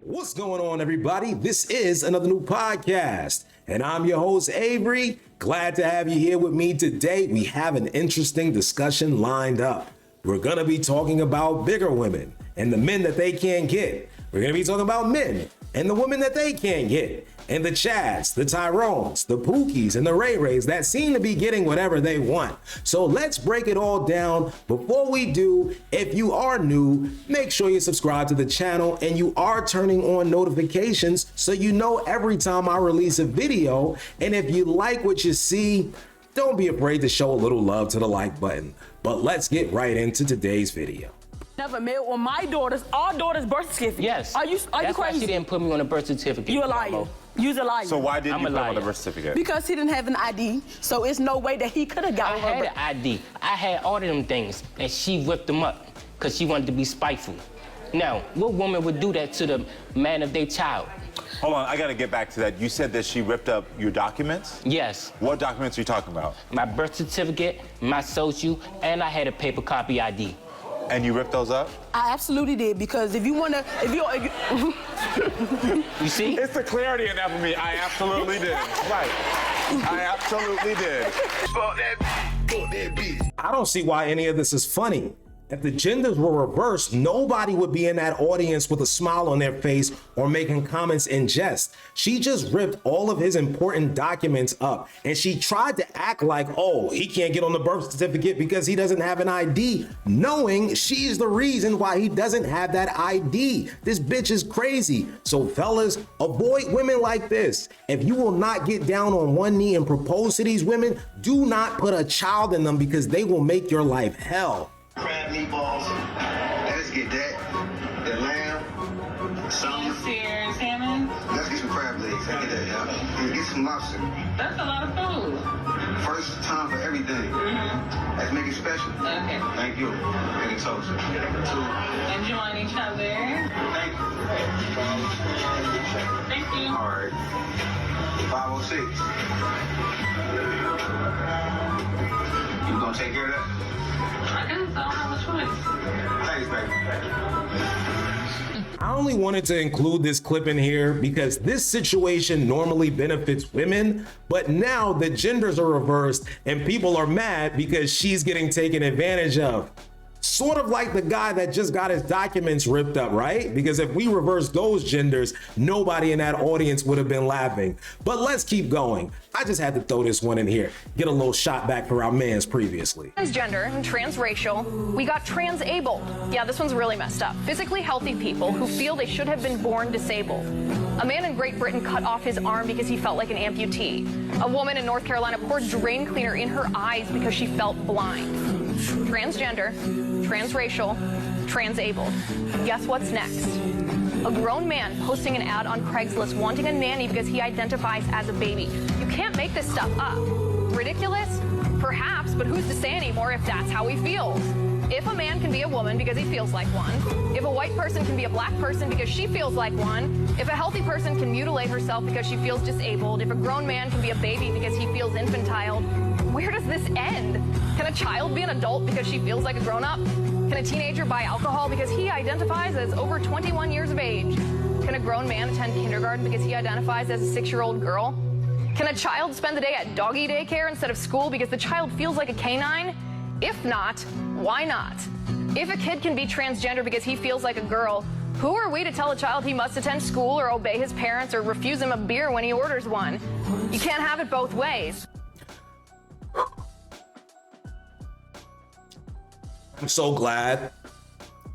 What's going on, everybody? This is another new podcast, and I'm your host, Avery. Glad to have you here with me today. We have an interesting discussion lined up. We're going to be talking about bigger women and the men that they can't get. We're going to be talking about men and the women that they can't get. And the Chads, the Tyrones, the Pookies, and the Ray Rays that seem to be getting whatever they want. So let's break it all down. Before we do, if you are new, make sure you subscribe to the channel and you are turning on notifications so you know every time I release a video. And if you like what you see, don't be afraid to show a little love to the like button. But let's get right into today's video. Never met on my daughter's, our daughter's birth certificate. Yes. Are you That's why crazy? she didn't put me on a birth certificate. You a liar. You's a liar. So why didn't I'm you a put him on the liar. birth certificate? Because he didn't have an ID, so it's no way that he could have I gotten her had birth. an ID. I had all of them things, and she whipped them up because she wanted to be spiteful. Now, what woman would do that to the man of their child? Hold on, I gotta get back to that. You said that she ripped up your documents? Yes. What documents are you talking about? My birth certificate, my social, and I had a paper copy ID. And you ripped those up? I absolutely did, because if you You see? It's the clarity in that for me. I absolutely did. Right. I absolutely did. I don't see why any of this is funny. If the genders were reversed, nobody would be in that audience with a smile on their face or making comments in jest. She just ripped all of his important documents up, and she tried to act like, oh, he can't get on the birth certificate because he doesn't have an ID, knowing she's the reason why he doesn't have that ID. This bitch is crazy. So fellas, avoid women like this. If you will not get down on one knee and propose to these women, do not put a child in them because they will make your life hell. Crab meatballs. Let's get that. The lamb. Some. Sears, salmon. Let's get some crab legs. Let's get that, yeah. And get some lobster. That's a lot of food. First time for everything. Let's make it special. Okay. Thank you. And a toast. Two. Enjoying each other. Thank you. Thank you. All right. 506. You gonna take care of that? I guess I don't have a choice. Thanks, baby. I only wanted to include this clip in here because this situation normally benefits women, but now the genders are reversed and people are mad because she's getting taken advantage of. Sort of like the guy that just got his documents ripped up, right? Because if we reverse those genders, nobody in that audience would have been laughing. But let's keep going. I just had to throw this one in here. Get a little shot back for our mans previously. Transgender and transracial, we got transabled. Yeah, this one's really messed up. Physically healthy people who feel they should have been born disabled. A man in Great Britain cut off his arm because he felt like an amputee. A woman in North Carolina poured drain cleaner in her eyes because she felt blind. Transgender, transracial, transabled. Guess what's next? A grown man posting an ad on Craigslist wanting a nanny because he identifies as a baby. You can't make this stuff up. Ridiculous? Perhaps, but who's to say anymore if that's how he feels? If a man can be a woman because he feels like one, if a white person can be a black person because she feels like one, if a healthy person can mutilate herself because she feels disabled, if a grown man can be a baby because he feels infantile, where does this end? Can a child be an adult because she feels like a grown-up? Can a teenager buy alcohol because he identifies as over 21 years of age? Can a grown man attend kindergarten because he identifies as a 6-year-old girl? Can a child spend the day at doggy daycare instead of school because the child feels like a canine? If not, why not? If a kid can be transgender because he feels like a girl, who are we to tell a child he must attend school or obey his parents or refuse him a beer when he orders one? You can't have it both ways. I'm so glad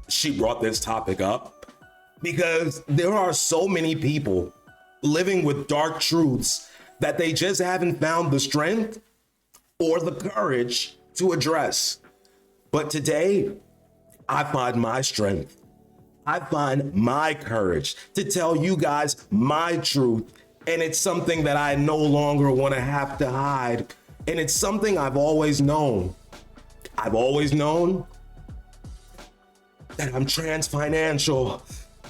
she brought this topic up because there are so many people living with dark truths that they just haven't found the strength or the courage to address. But today, I find my strength. I find my courage to tell you guys my truth. And it's something that I no longer want to have to hide. And it's something I've always known. I've always known that I'm trans financial.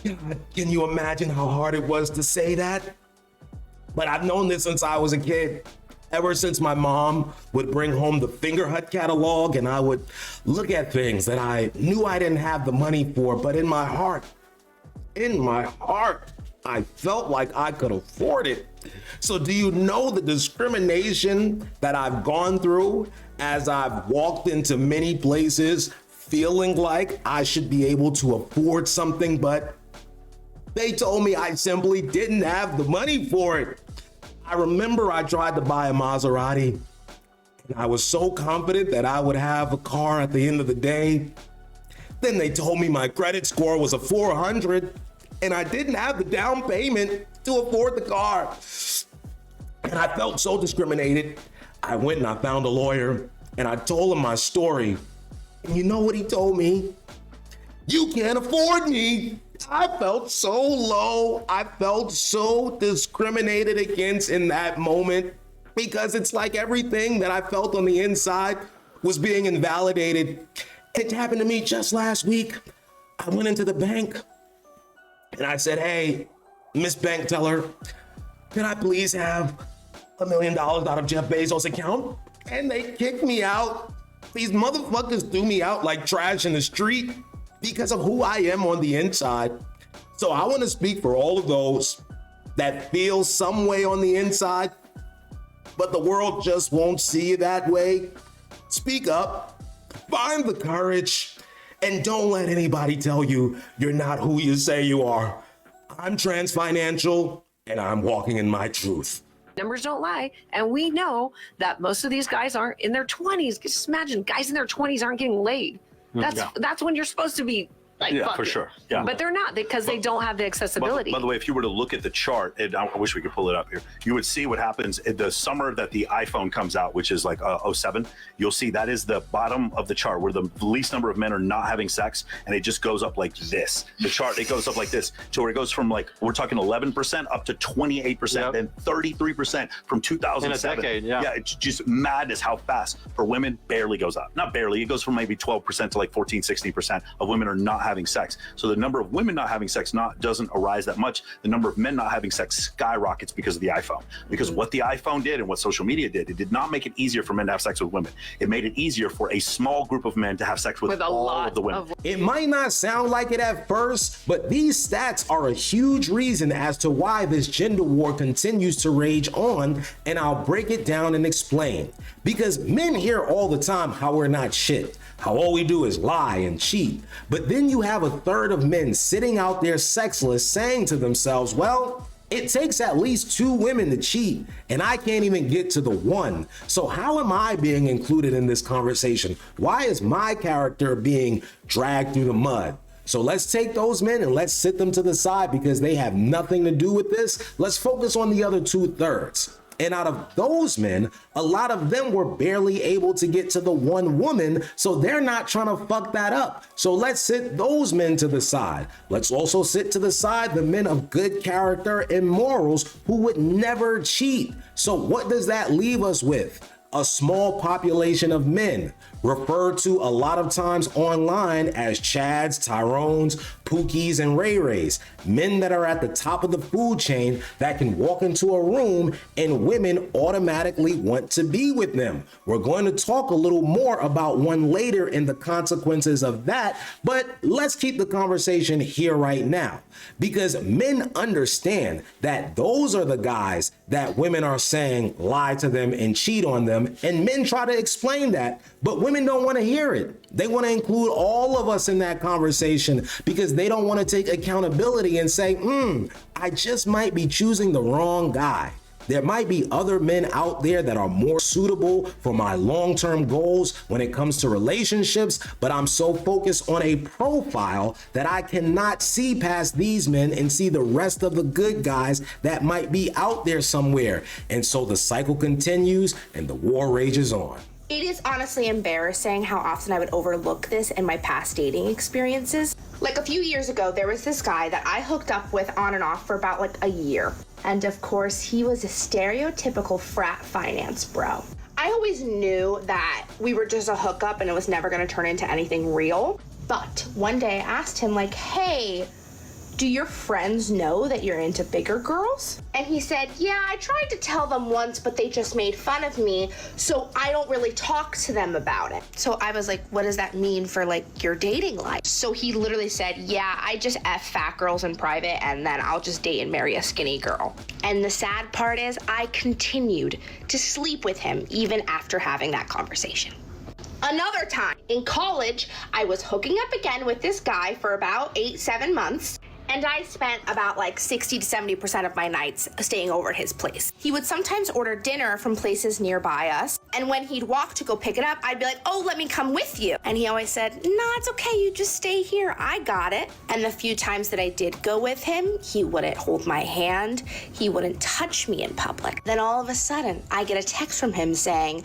God, can you imagine how hard it was to say that? But I've known this since I was a kid. Ever since my mom would bring home the Finger Hut catalog and I would look at things that I knew I didn't have the money for, but in my heart, In my heart, I felt like I could afford it. So do you know the discrimination that I've gone through as I've walked into many places feeling like I should be able to afford something, but they told me I simply didn't have the money for it. I remember I tried to buy a Maserati, and I was so confident that I would have a car at the end of the day. Then they told me my credit score was a 400, and I didn't have the down payment to afford the car. And I felt so discriminated. I went and I found a lawyer, and I told him my story. And you know what he told me? You can't afford me. I felt so low. I felt so discriminated against in that moment, because it's like everything that I felt on the inside was being invalidated. It happened to me just last week. I went into the bank and I said, hey, Miss Bank Teller, can I please have $1 million out of Jeff Bezos' account? And they kicked me out. These motherfuckers threw me out like trash in the street because of who I am on the inside. So I want to speak for all of those that feel some way on the inside, but the world just won't see you that way. Speak up, find the courage, and don't let anybody tell you you're not who you say you are. I'm trans financial, and I'm walking in my truth. Numbers don't lie, and we know that most of these guys aren't in their 20s. Just imagine guys in their 20s aren't getting laid. That's when you're supposed to be like, yeah, for sure. Yeah, but they're not, because they don't have the accessibility. By the way, if you were to look at the chart, and I wish we could pull it up here, you would see what happens in the summer that the iPhone comes out, which is like 07. You'll see that is the bottom of the chart where the least number of men are not having sex, and it just goes up like this. The chart, it goes up like this to where it goes from, like, we're talking 11% up to 28%, and 33% from 2007. In a decade, yeah. Yeah, it's just madness how fast. For women, barely goes up. Not barely, it goes from maybe 12% to like 14, 16% of women are not having sex. So the number of women not having sex doesn't arise that much. The number of men not having sex skyrockets because of the iPhone. Because what the iPhone did and what social media did, it did not make it easier for men to have sex with women. It made it easier for a small group of men to have sex with all of the women. It might not sound like it at first, but these stats are a huge reason as to why this gender war continues to rage on, and I'll break it down and explain. Because men hear all the time how we're not shit, how all we do is lie and cheat. But then you have a third of men sitting out there sexless saying to themselves, well, it takes at least 2 women to cheat, and I can't even get to the 1. So how am I being included in this conversation? Why is my character being dragged through the mud? So let's take those men and let's sit them to the side because they have nothing to do with this. Let's focus on the other 2/3. And out of those men, a lot of them were barely able to get to the 1 woman, so they're not trying to fuck that up. So let's sit those men to the side. Let's also sit to the side the men of good character and morals who would never cheat. So what does that leave us with? A small population of men, referred to a lot of times online as Chads, Tyrones, Pookies, and Ray Rays. Men that are at the top of the food chain that can walk into a room and women automatically want to be with them. We're going to talk a little more about one later in the consequences of that, but let's keep the conversation here right now. Because men understand that those are the guys that women are saying lie to them and cheat on them, and men try to explain that, but women don't want to hear it. They want to include all of us in that conversation because they don't want to take accountability and say, I just might be choosing the wrong guy. There might be other men out there that are more suitable for my long-term goals when it comes to relationships, but I'm so focused on a profile that I cannot see past these men and see the rest of the good guys that might be out there somewhere. And so the cycle continues and the war rages on. It is honestly embarrassing how often I would overlook this in my past dating experiences. Like a few years ago, there was this guy that I hooked up with on and off for about like a year. And of course, he was a stereotypical frat finance bro. I always knew that we were just a hookup and it was never gonna turn into anything real. But one day I asked him like, hey, do your friends know that you're into bigger girls? And he said, yeah, I tried to tell them once, but they just made fun of me, so I don't really talk to them about it. So I was like, what does that mean for like your dating life? So he literally said, yeah, I just F fat girls in private and then I'll just date and marry a skinny girl. And the sad part is I continued to sleep with him even after having that conversation. Another time in college, I was hooking up again with this guy for about 8-7 months. And I spent about like 60 to 70% of my nights staying over at his place. He would sometimes order dinner from places nearby us. And when he'd walk to go pick it up, I'd be like, oh, let me come with you. And he always said, nah, it's okay. You just stay here. I got it. And the few times that I did go with him, he wouldn't hold my hand. He wouldn't touch me in public. Then all of a sudden, I get a text from him saying,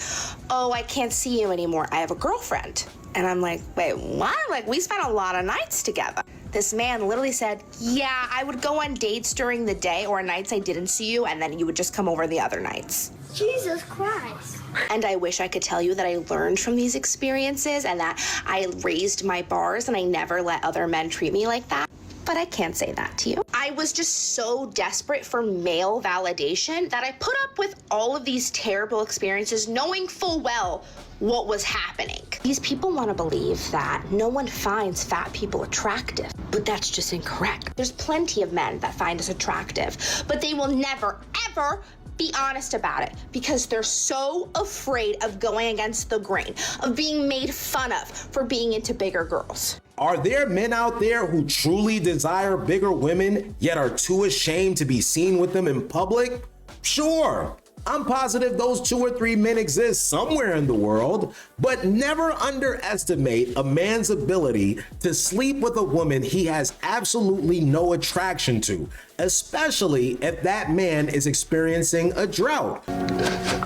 oh, I can't see you anymore. I have a girlfriend. And I'm like, wait, what? Like, we spent a lot of nights together. This man literally said, yeah, I would go on dates during the day or nights I didn't see you, and then you would just come over the other nights. Jesus Christ. And I wish I could tell you that I learned from these experiences and that I raised my bars and I never let other men treat me like that. But I can't say that to you. I was just so desperate for male validation that I put up with all of these terrible experiences knowing full well what was happening. These people want to believe that no one finds fat people attractive, but that's just incorrect. There's plenty of men that find us attractive, but they will never, ever be honest about it because they're so afraid of going against the grain, of being made fun of for being into bigger girls. Are there men out there who truly desire bigger women, yet are too ashamed to be seen with them in public? Sure. I'm positive those 2 or 3 men exist somewhere in the world, but never underestimate a man's ability to sleep with a woman he has absolutely no attraction to, especially if that man is experiencing a drought.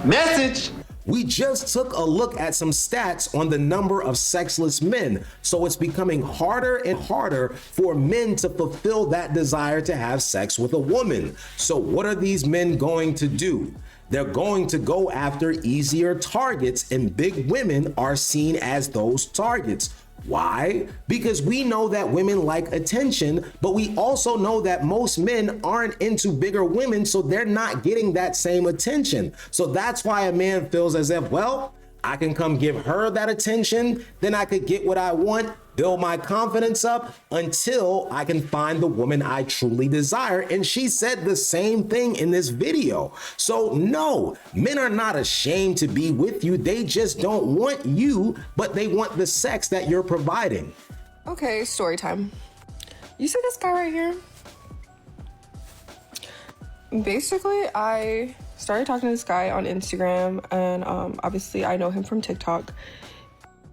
Message! We just took a look at some stats on the number of sexless men, so it's becoming harder and harder for men to fulfill that desire to have sex with a woman. So what are these men going to do? They're going to go after easier targets, and big women are seen as those targets. Why? Because we know that women like attention, but we also know that most men aren't into bigger women, so they're not getting that same attention. So that's why a man feels as if, well, I can come give her that attention, then I could get what I want, build my confidence up until I can find the woman I truly desire. And she said the same thing in this video. So no, men are not ashamed to be with you. They just don't want you, but they want the sex that you're providing. Okay, story time. You see this guy right here? Basically, I started talking to this guy on Instagram, and obviously I know him from TikTok.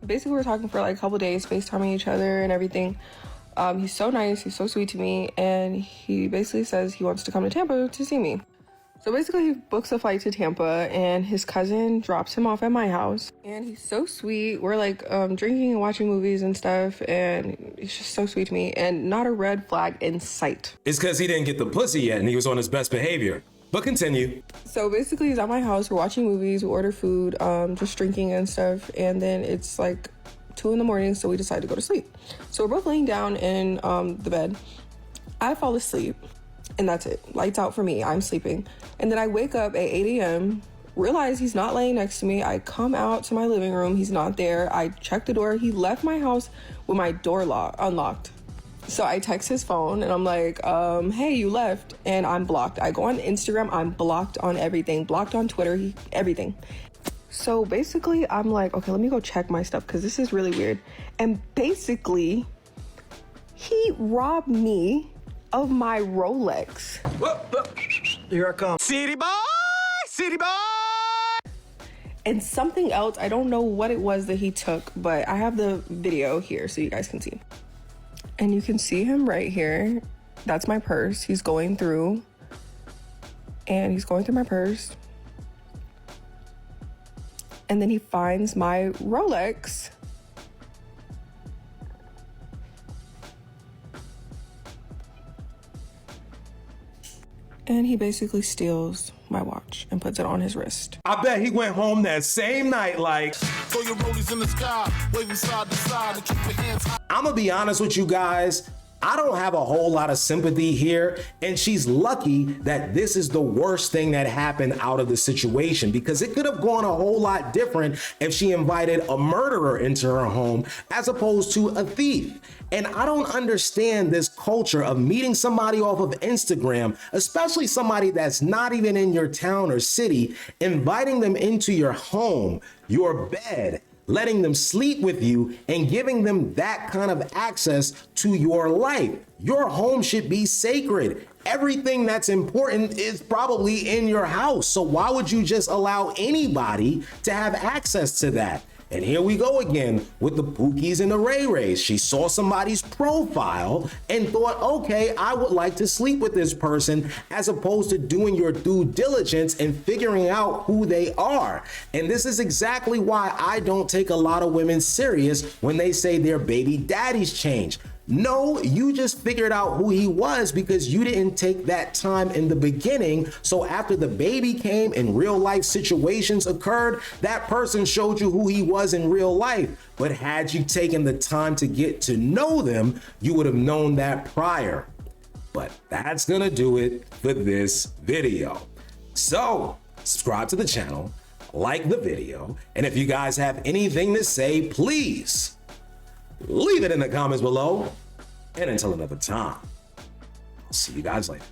Basically, we were talking for like a couple days, FaceTiming each other and everything. He's so nice, he's so sweet to me, and he basically says he wants to come to Tampa to see me. So basically, he books a flight to Tampa, and his cousin drops him off at my house. And he's so sweet. We're like drinking and watching movies and stuff, and he's just so sweet to me, and not a red flag in sight. It's because he didn't get the pussy yet, and he was on his best behavior. But continue. So basically, he's at my house, we're watching movies, we order food, just drinking and stuff, and then it's like 2 a.m, so we decide to go to sleep. So we're both laying down in the bed. I fall asleep, and that's it. Lights out for me, I'm sleeping. And then I wake up at 8 a.m, realize he's not laying next to me. I come out to my living room, he's not there. I check the door, he left my house with my door unlocked. So I text his phone and I'm like, hey, you left, and I'm blocked. I go on Instagram, I'm blocked on everything, blocked on Twitter, everything. So basically I'm like, okay, let me go check my stuff because this is really weird. And basically he robbed me of my Rolex. Here I come. City boy, city boy. And something else, I don't know what it was that he took, but I have the video here so you guys can see. And you can see him right here. That's my purse. He's going through. And he's going through my purse. And then he finds my Rolex. And he basically steals my watch and puts it on his wrist. I bet he went home that same night like, throw your rollies in the sky, waving side to side and keep your hands high. I'm gonna be honest with you guys. I don't have a whole lot of sympathy here, and she's lucky that this is the worst thing that happened out of the situation, because it could have gone a whole lot different if she invited a murderer into her home as opposed to a thief. And I don't understand this culture of meeting somebody off of Instagram, especially somebody that's not even in your town or city, inviting them into your home, your bed, letting them sleep with you, and giving them that kind of access to your life. Your home should be sacred. Everything that's important is probably in your house. So why would you just allow anybody to have access to that? And here we go again with the Pookies and the Ray Rays. She saw somebody's profile and thought, okay, I would like to sleep with this person, as opposed to doing your due diligence and figuring out who they are. And this is exactly why I don't take a lot of women serious when they say their baby daddies change. No, you just figured out who he was because you didn't take that time in the beginning. So after the baby came and real life situations occurred, that person showed you who he was in real life. But had you taken the time to get to know them, you would have known that prior. But that's gonna do it for this video. So subscribe to the channel, like the video, and if you guys have anything to say, please leave it in the comments below. And until another time, I'll see you guys later.